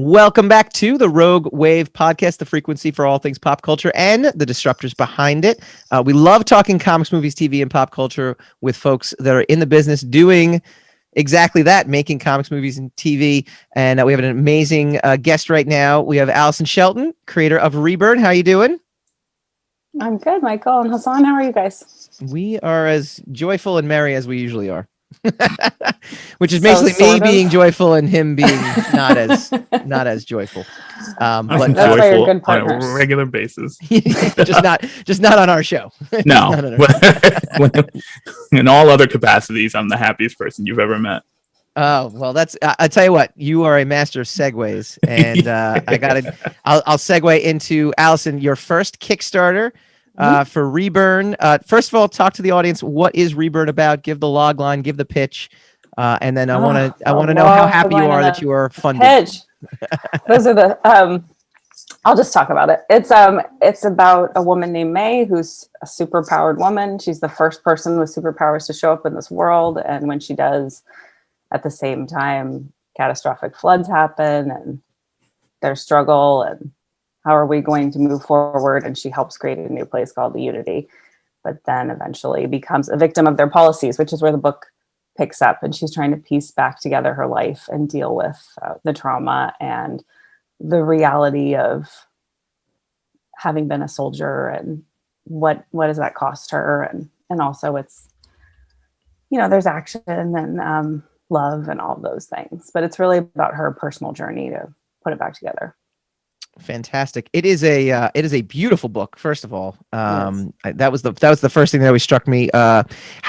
Welcome back to the Rogue Wave podcast, the frequency for all things pop culture and the disruptors behind it. We love talking comics, movies, TV, and pop culture with folks that are in the business doing exactly that, making comics, movies, and TV. And we have an amazing guest right now. We have Alyson Shelton, creator of Reburn. How you doing? I'm good, Michael and Hassan. How are you guys? We are as joyful and merry as we usually are. Which is basically me being joyful and him being not as joyful. But that's why you're good on partners. a regular basis. just not on our show. No, in all other capacities, I'm the happiest person you've ever met. Oh, well, I tell you what, you are a master of segues, and I'll segue into Allison, your first Kickstarter. For Reburn. First of all, talk to the audience. What is Reburn about? Give the log line, give the pitch, and then I want to know how happy you are that you are funded. Pitch. Those are the. I'll just talk about it. It's about a woman named May who's a superpowered woman. She's the first person with superpowers to show up in this world, and when she does, at the same time, catastrophic floods happen, and there's struggle and. How are we going to move forward? And she helps create a new place called the Unity, but then eventually becomes a victim of their policies, which is where the book picks up. And she's trying to piece back together her life and deal with the trauma and the reality of having been a soldier and what does that cost her? And also it's, there's action and love and all of those things, but it's really about her personal journey to put it back together. Fantastic. It is a beautiful book. First of all, Yes. that was the first thing that always struck me. How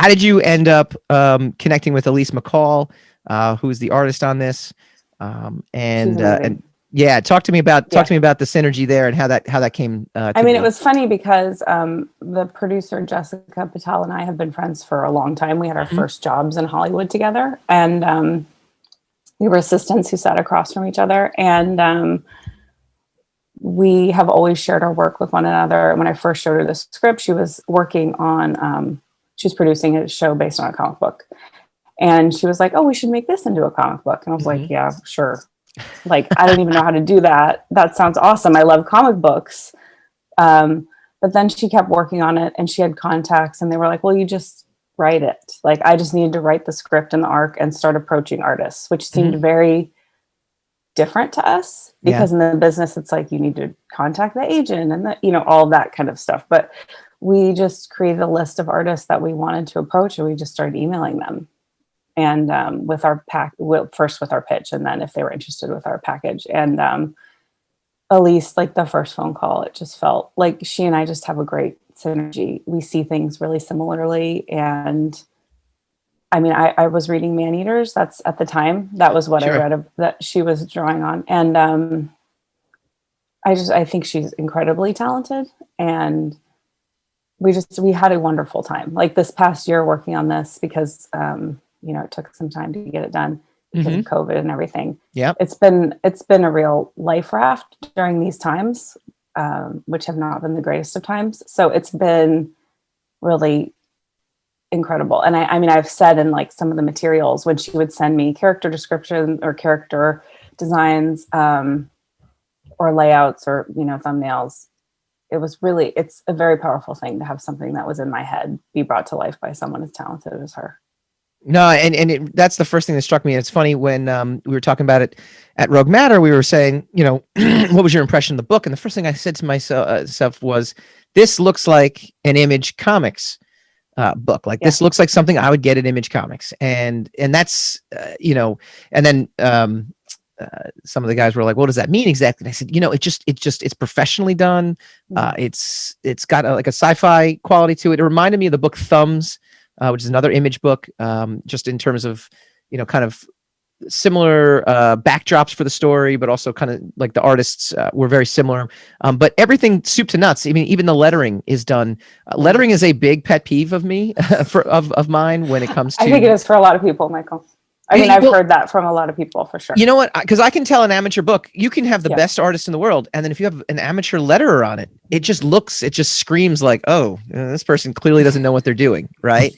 did you end up connecting with Elise McCall, who's the artist on this? And yeah, talk to me about the synergy there and how that came. It was funny because the producer Jessica Patel and I have been friends for a long time. We had our first jobs in Hollywood together, and we were assistants who sat across from each other, and we have always shared our work with one another. When I first showed her the script, she was working on, she was producing a show based on a comic book. And she was like, oh, we should make this into a comic book. And I was like, yeah, sure. Like, I don't even know how to do that. That sounds awesome. I love comic books. But then she kept working on it and she had contacts and they were like, well, you just write it. Like, I just needed to write the script and the arc and start approaching artists, which seemed very different to us because in the business it's like you need to contact the agent and all that kind of stuff, but we just created a list of artists that we wanted to approach and we just started emailing them and with our first with our pitch and then if they were interested with our package and Elise, like the first phone call, it just felt like she and I just have a great synergy. We see things really similarly and I was reading Man-Eaters. That's at the time. That was what I read that she was drawing on. And I think she's incredibly talented. And we had a wonderful time. Like this past year working on this because, it took some time to get it done because of COVID and everything. Yeah. It's been a real life raft during these times, which have not been the greatest of times. So it's been really incredible. And I've said in like some of the materials when she would send me character descriptions or character designs or layouts or, thumbnails, it's a very powerful thing to have something that was in my head be brought to life by someone as talented as her. No, and that's the first thing that struck me. It's funny when we were talking about it at Rogue Matter, we were saying, what was your impression of the book? And the first thing I said to myself was, this looks like an Image Comics book. Like this looks like something I would get at Image Comics. And that's, and then some of the guys were like, what does that mean exactly? And I said, it's professionally done. It's got like a sci-fi quality to it. It reminded me of the book Thumbs, which is another Image book, just in terms of, kind of similar backdrops for the story, but also kind of like the artists were very similar. But everything soup to nuts. Even the lettering is done. Lettering is a big pet peeve of me, of mine when it comes to. I think it is for a lot of people, Michael. I've heard that from a lot of people for sure. You know what? Because I can tell an amateur book, you can have the best artist in the world, and then if you have an amateur letterer on it, it just screams like, oh, this person clearly doesn't know what they're doing, right?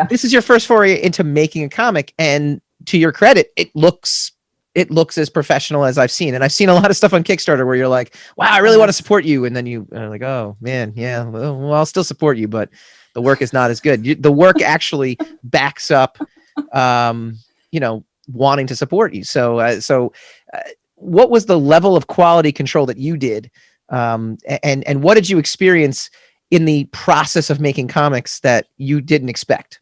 This is your first foray into making a comic, and to your credit, it looks it looks as professional as I've seen. And I've seen a lot of stuff on Kickstarter where you're like, wow, I really want to support you. And then you are like, oh man, yeah, well, I'll still support you, but the work is not as good. The work actually backs up, wanting to support you. So what was the level of quality control that you did? And what did you experience in the process of making comics that you didn't expect?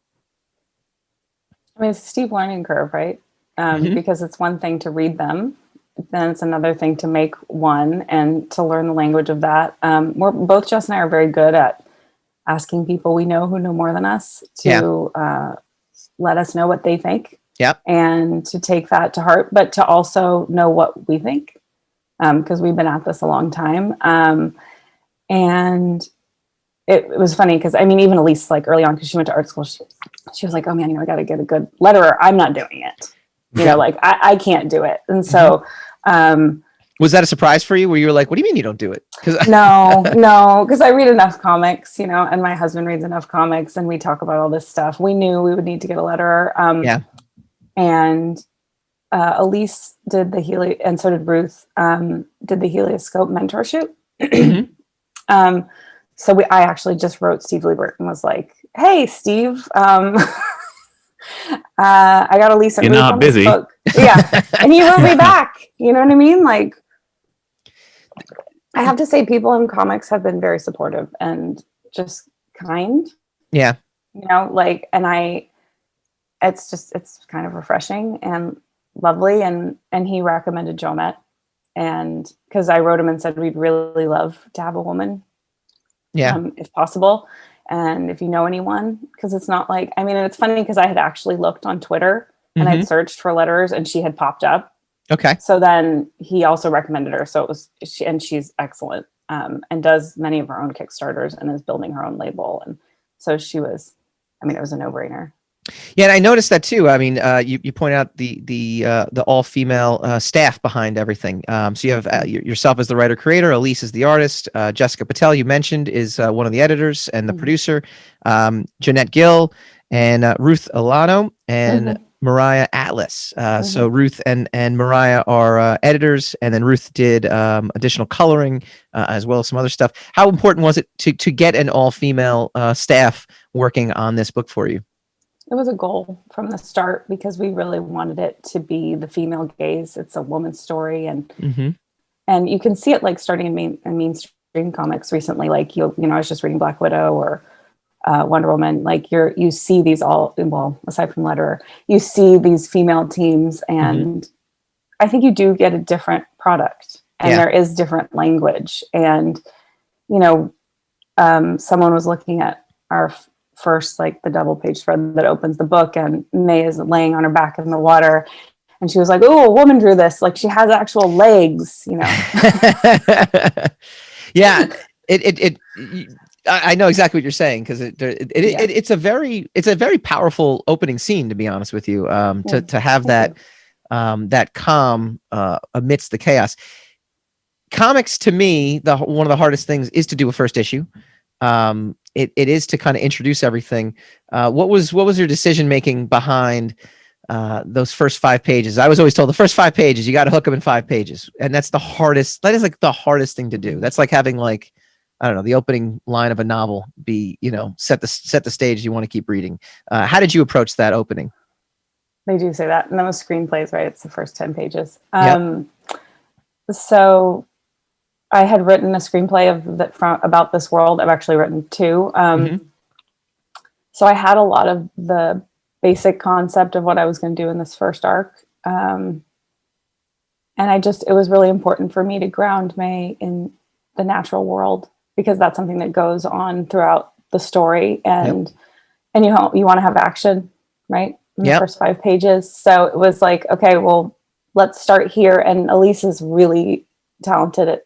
I mean, it's a steep learning curve, right? Because it's one thing to read them, then it's another thing to make one and to learn the language of that. Both Jess and I are very good at asking people we know who know more than us to let us know what they think. Yep. And to take that to heart, but to also know what we think, because we've been at this a long time. And it was funny because, I mean, even Elise, like early on, because she went to art school, she was like, oh man, I got to get a good letterer. I'm not doing it. Like I can't do it. And so, was that a surprise for you where you were like, what do you mean you don't do it? No, because I read enough comics, and my husband reads enough comics and we talk about all this stuff. We knew we would need to get a letterer. And Elise did and so did Ruth, did the Helioscope mentor shoot. So I actually just wrote Steve Liebert and was like, hey, Steve, I got Elise and You're Ruth not on this busy. book. Yeah. And he wrote me back. You know what I mean? Like, I have to say people in comics have been very supportive and just kind. Yeah. And it's kind of refreshing and lovely. And he recommended Jomette, and because I wrote him and said, we'd really love to have a woman. If possible. And if you know anyone, because it's not like, I mean, and it's funny because I had actually looked on Twitter and I'd searched for letterers and she had popped up. Okay. So then he also recommended her. So it was, she's excellent, and does many of her own Kickstarters and is building her own label. And so she was, it was a no-brainer. Yeah, and I noticed that too. I mean, you point out the all-female staff behind everything. So you have yourself as the writer-creator, Elise is the artist, Jessica Patel, you mentioned, is one of the editors and the producer, Jeanette Gill, and Ruth Alano, and Mariah Atlas. So Ruth and Mariah are editors, and then Ruth did additional coloring as well as some other stuff. How important was it to get an all-female staff working on this book for you? It was a goal from the start because we really wanted it to be the female gaze. It's a woman's story, and you can see it like starting in mainstream comics recently. Like I was just reading Black Widow or Wonder Woman. Like you see these aside from letterer, you see these female teams, and I think you do get a different product, and there is different language. And someone was looking at our first, like the double page spread that opens the book, and May is laying on her back in the water, and she was like, oh, a woman drew this, like she has actual legs. Yeah, I know exactly what you're saying, because it's a very powerful opening scene, to be honest with you. To have that calm amidst the chaos. Comics, to me, one of the hardest things is to do a first issue. It is to kind of introduce everything. What was your decision making behind those first 5 pages? I was always told the first 5 pages, you got to hook them in 5 pages. And that's the hardest. That is like the hardest thing to do. That's like having the opening line of a novel be, set the stage you want to keep reading. How did you approach that opening? They do say that. And that was screenplays, right? It's the first 10 pages. So I had written a screenplay about this world. I've actually written 2. So I had a lot of the basic concept of what I was going to do in this first arc. And it was really important for me to ground May in the natural world, because that's something that goes on throughout the story. And you want to have action, right? In the first 5 pages. So it was like, okay, well, let's start here. And Elise is really talented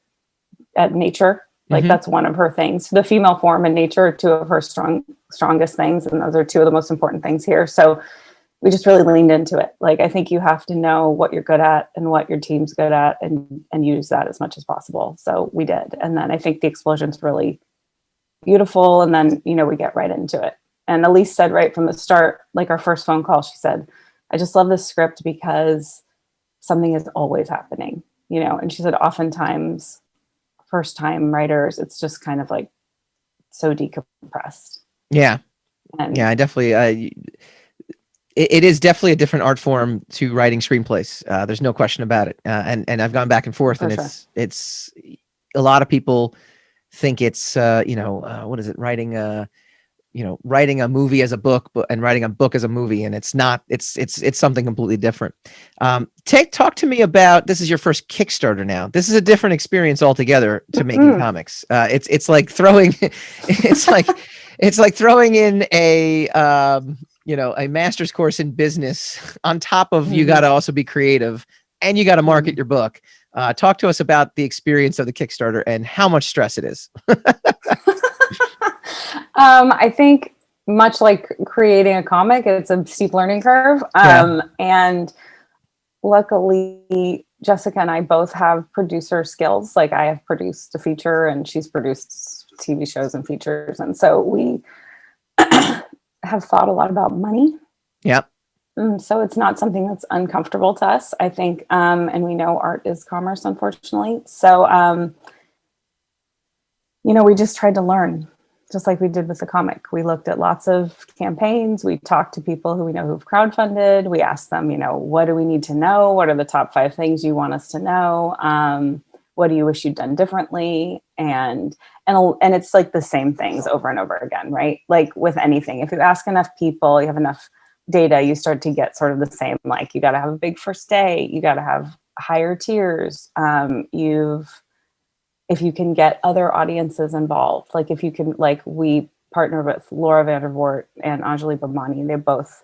at nature. Like that's one of her things. The female form and nature are 2 of her strongest things. And those are 2 of the most important things here. So we just really leaned into it. Like, I think you have to know what you're good at and what your team's good at, and use that as much as possible. So we did. And then I think the explosion's really beautiful. And then, we get right into it. And Elise said right from the start, like our first phone call, she said, I just love this script because something is always happening, and she said oftentimes first time writers, it's just kind of like so decompressed. Yeah. And Yeah, I definitely, it is definitely a different art form to writing screenplays. There's no question about it. And I've gone back and forth, For and sure. it's a lot of people think it's what is it, writing a movie as a book, and writing a book as a movie, and it's not. It's something completely different. Talk to me about, this is your first Kickstarter now. This is a different experience altogether to making comics. It's like throwing it's like throwing in a a master's course in business on top of you got to also be creative, and you got to market your book. Talk to us about the experience of the Kickstarter and how much stress it is. I think much like creating a comic, it's a steep learning curve. And luckily, Jessica and I both have producer skills. Like, I have produced a feature and she's produced TV shows and features. And so we have thought a lot about money. Yep. So it's not something that's uncomfortable to us, I think. And we know art is commerce, unfortunately. So, we just tried to learn, just like we did with the comic. We looked at lots of campaigns. We talked to people who we know who've crowdfunded. We asked them, what do we need to know? What are the top 5 things you want us to know? What do you wish you'd done differently? And it's like the same things over and over again, right? Like with anything, if you ask enough people, you have enough data, you start to get sort of the same, like, you got to have a big first day, you got to have higher tiers. If you can get other audiences involved, like if you can, like, we partnered with Laura Vandervoort and Anjali Bhamani. They both,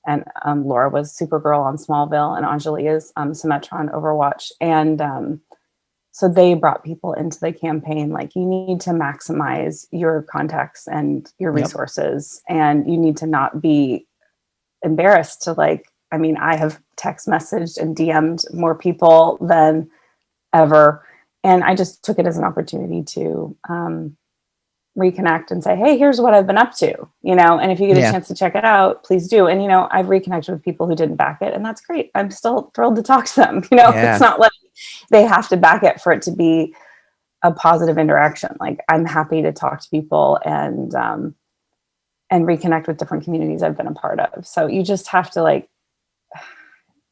and Laura was Supergirl on Smallville, and Anjali is Symmetra on Overwatch. And so they brought people into the campaign. Like, you need to maximize your contacts and your resources, and you need to not be embarrassed to, like, I have text messaged and DM'd more people than ever. And I just took it as an opportunity to reconnect and say, hey, here's what I've been up to, and if you get a chance to check it out, please do. And, I've reconnected with people who didn't back it, and that's great. I'm still thrilled to talk to them. It's not like they have to back it for it to be a positive interaction. Like, I'm happy to talk to people and reconnect with different communities I've been a part of. So you just have to, like,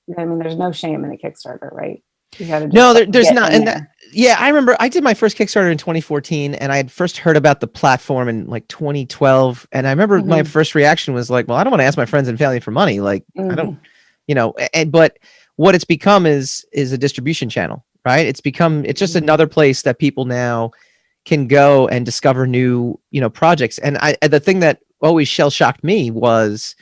there's no shame in a Kickstarter, right? You gotta just there's not. And I remember I did my first Kickstarter in 2014, and I had first heard about the platform in like 2012. And I remember my first reaction was like, well, I don't want to ask my friends and family for money. Like, I don't, but what it's become is a distribution channel, right? It's just another place that people now can go and discover new, projects. And the thing that always shell shocked me was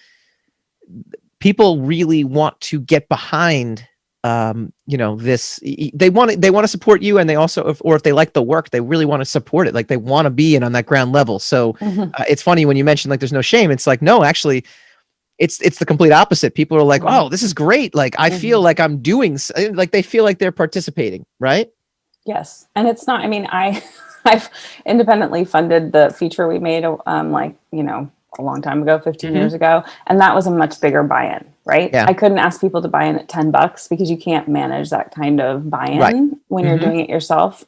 people really want to get behind this. They want to support you, and they also, if they like the work, they really want to support it. Like, they want to be in on that ground level. So it's funny when you mentioned, like, there's no shame. It's like, no, actually, it's the complete opposite. People are like, oh, this is great. Like, I feel like I'm doing, like, they feel like they're participating, right? Yes. And it's not, I've independently funded the feature we made, a long time ago, 15 years ago. And that was a much bigger buy-in, right? Yeah. I couldn't ask people to buy in at $10 because you can't manage that kind of buy-in when you're doing it yourself.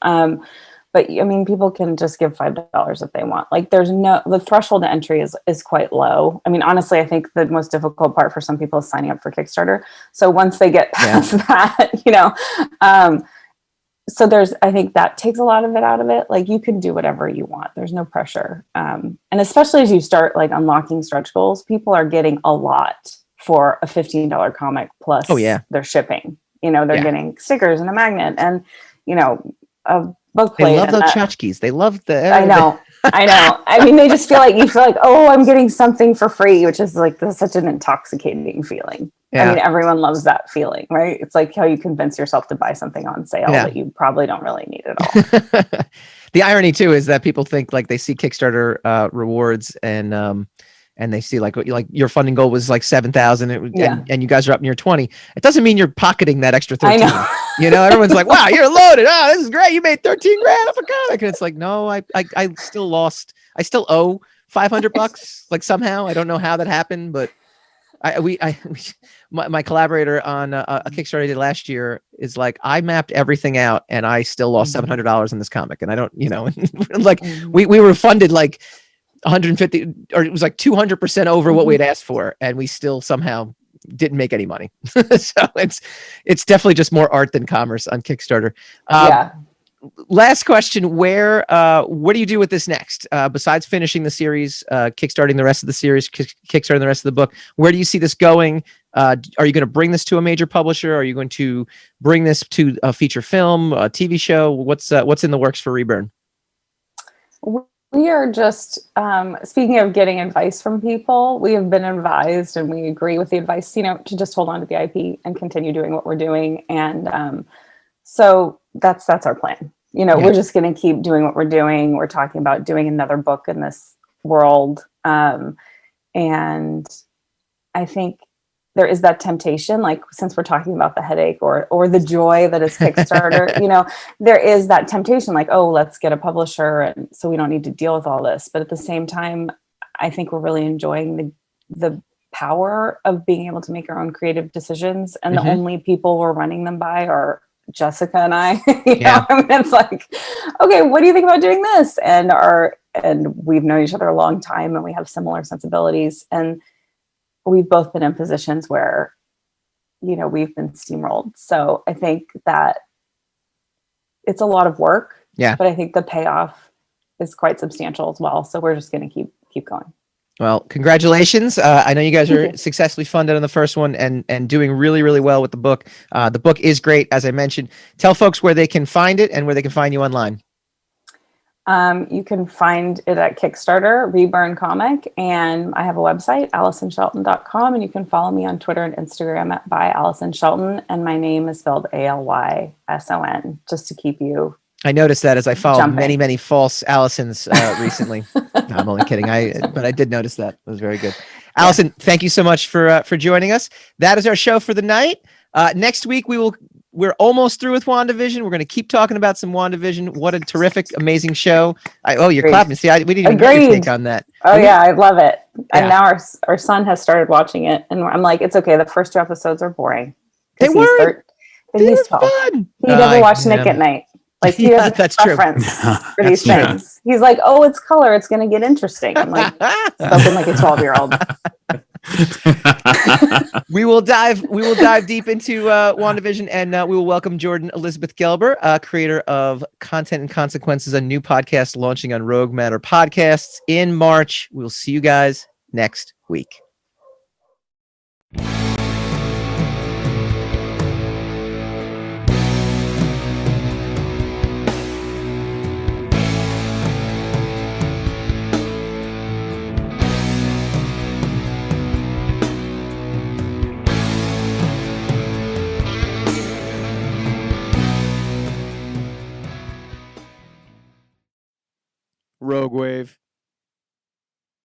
But people can just give $5 if they want. Like, the threshold to entry is quite low. Honestly, I think the most difficult part for some people is signing up for Kickstarter. So once they get past that, so I think that takes a lot of it out of it. Like, you can do whatever you want. There's no pressure. And especially as you start, like, unlocking stretch goals, people are getting a lot for a $15 comic plus their shipping. They're getting stickers and a magnet and, a book plate. They love those tchotchkes. They love the... I know. They just feel like, oh, I'm getting something for free, which is like such an intoxicating feeling. Yeah. Everyone loves that feeling, right? It's like how you convince yourself to buy something on sale that you probably don't really need at all. The irony too is that people think, like, they see Kickstarter rewards and they see like your funding goal was like 7,000 and you guys are up near 20. It doesn't mean you're pocketing that extra 13. I know. Everyone's like, wow, you're loaded. Oh, this is great. You made 13 grand off a comic. And it's like, no, I still owe $500 like somehow. I don't know how that happened, but My collaborator on a Kickstarter I did last year is like, I mapped everything out and I still lost $700 in this comic. And I don't, like we were funded like 150, or it was like 200% over what we had asked for. And we still somehow didn't make any money. So it's definitely just more art than commerce on Kickstarter. Yeah. Last question: what do you do with this next? Besides finishing the series, kickstarting the rest of the series, kickstarting the rest of the book, where do you see this going? Are you going to bring this to a major publisher? Are you going to bring this to a feature film, a TV show? What's in the works for Reburn? We are just, speaking of getting advice from people, we have been advised and we agree with the advice, to just hold on to the IP and continue doing what we're doing. And so that's our plan. We're just going to keep doing what we're doing. We're talking about doing another book in this world. And I think there is that temptation, like since we're talking about the headache or the joy that is Kickstarter, there is that temptation like, oh, let's get a publisher. And so we don't need to deal with all this. But at the same time, I think we're really enjoying the power of being able to make our own creative decisions. And the only people we're running them by are Jessica and I. It's like, okay, what do you think about doing this? And we've known each other a long time and we have similar sensibilities. And we've both been in positions where, we've been steamrolled. So I think that it's a lot of work, but I think the payoff is quite substantial as well. So we're just going to keep going. Well, congratulations. I know you guys are successfully funded on the first one and doing really, really well with the book. The book is great, as I mentioned. Tell folks where they can find it and where they can find you online. You can find it at Kickstarter, Reburn Comic, and I have a website, AlysonShelton.com, and you can follow me on Twitter and Instagram by Allison Shelton, and my name is spelled Alyson, just to keep you. I noticed that as I followed jumping. many false Allisons recently. No, I'm only kidding. But I did notice that. It was very good. Allison, thank you so much for joining us. That is our show for the night. Next week we're almost through with WandaVision. We're going to keep talking about some WandaVision. What a terrific, amazing show. You're clapping. See, we didn't even get your take on that. Oh, yeah, I love it. And now our son has started watching it. And I'm like, it's okay. The first 2 episodes are boring. They were. He's 12. Fun. He doesn't watch Nick at night. Like, he has a preference for these things. He's like, oh, it's color. It's going to get interesting. I'm like, spoken like a 12-year-old. We will dive deep into WandaVision, and we will welcome Jordan Elizabeth Gelber, creator of Content and Consequences, a new podcast launching on Rogue Matter Podcasts in March. We'll see you guys next week. Rogue Wave.